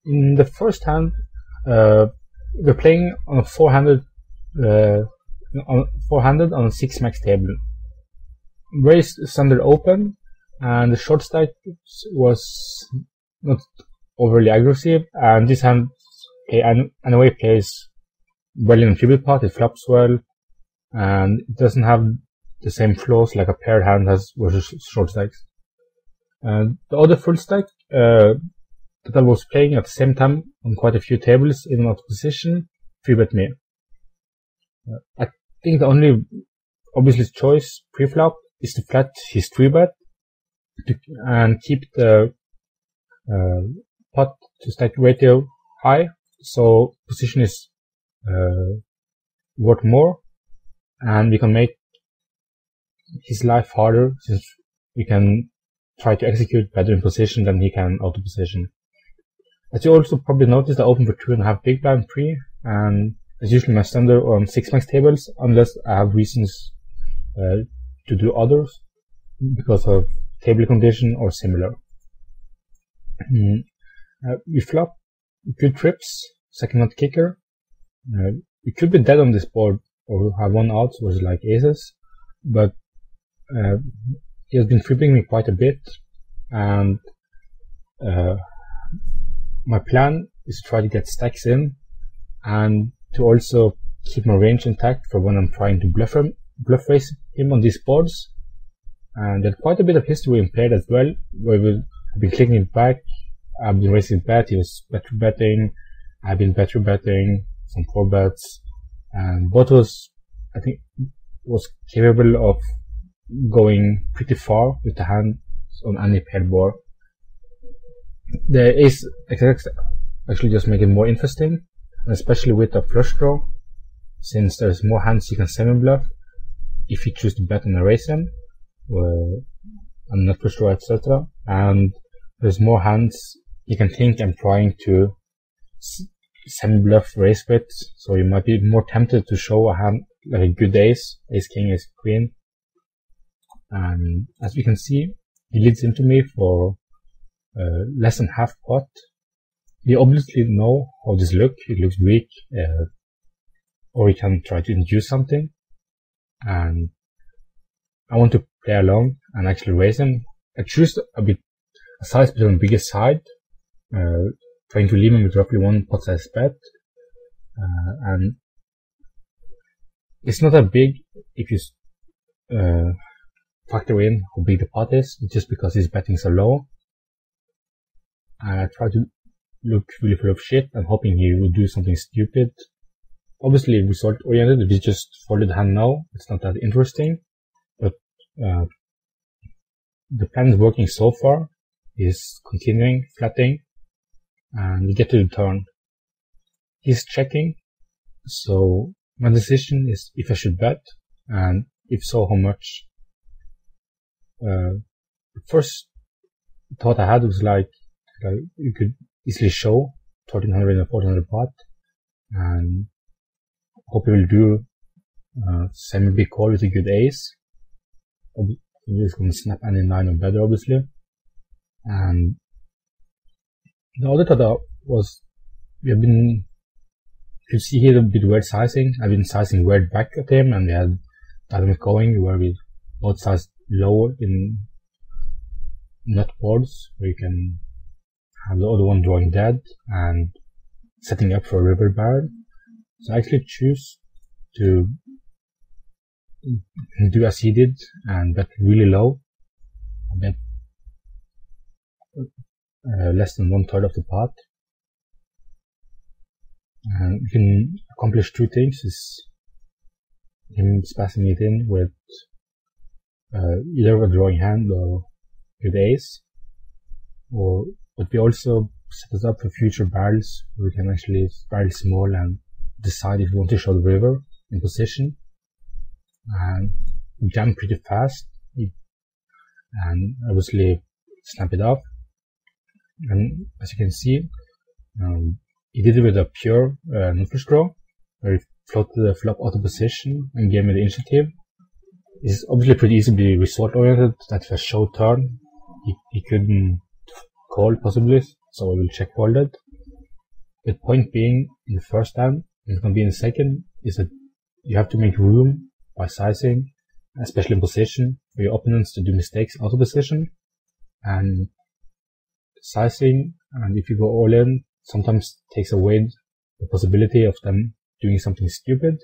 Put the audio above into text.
In the first hand, we're playing on a four-handed on a 6 max table. Raised standard open, and the short stack was not overly aggressive, and this hand anyway plays well in a tribute pot. It flops well, and it doesn't have the same flaws like a paired hand has versus short stacks. And the other full stack that I was playing at the same time on quite a few tables in an auto position 3-bet me. I think the only obvious choice pre-flop is to flat his 3-bet and keep the pot to stack ratio high, so position is worth more, and we can make his life harder since we can try to execute better in position than he can out of position. As you also probably noticed, I open for 2.5 big blind pre, and it's usually my standard on 6 max tables unless I have reasons to do others because of table condition or similar. We flop good trips, second nut kicker. We could be dead on this board or have one out versus like aces, but he has been tripping me quite a bit, and my plan is to try to get stacks in and to also keep my range intact for when I'm trying to bluff raise him on these boards. And there's quite a bit of history in paired as well, where we've been clicking it back. I've been raising bet, he was better betting, I've been better betting, some 4-bets, and both I think was capable of going pretty far with the hand on any paired board. The ace XX actually just make it more interesting, and especially with a flush draw, since there's more hands you can semi-bluff if you choose to bet and raise him, and not flush draw, etc. And there's more hands you can think I'm trying to semi-bluff raise with, so you might be more tempted to show a hand like a good ace, ace king, ace queen. And as we can see, he leads into me for less than half pot. We obviously know how this looks. It looks weak, or we can try to induce something. And I want to play along and actually raise him. I choose a size bit on the biggest side, trying to leave him with roughly 1 pot size bet. And it's not that big if you factor in how big the pot is, just because he's betting so low. I try to look really full of shit and hoping he would do something stupid. Obviously result oriented, if he just folded the hand now, it's not that interesting, but the plan is working so far. Is continuing flatting, and we get to the turn. He's checking, so my decision is if I should bet, and if so, how much. The first thought I had was like you could easily show 1300 and 1400 pot, and hope he will do semi big call with a good ace. He's going to snap any 9 or better, obviously. And the other thought was, you could see here a bit weird sizing. I've been sizing weird back at him, and we had dynamic going where we both sized lower in nut boards, where you can have the other one drawing dead and setting up for a river barrel. So I actually choose to do as he did and bet really low. I bet less than 1/3 of the pot. And you can accomplish 2 things: is him spazzing it in with either a drawing hand or good ace, but we also set us up for future barrels where we can actually barrel small and decide if we want to show the river in position, and jam pretty fast and obviously snap it off. And as you can see, he did it with a pure neutral draw, where he floated the flop out of position and gave me the initiative. It's obviously pretty easy to be result oriented, that if I show turn, he couldn't call possibly, so I will check fold it. The point being, in the first hand, and it's going to be in the second, is that you have to make room by sizing, especially in position, for your opponents to do mistakes out of position. And sizing, and if you go all in, sometimes takes away the possibility of them doing something stupid.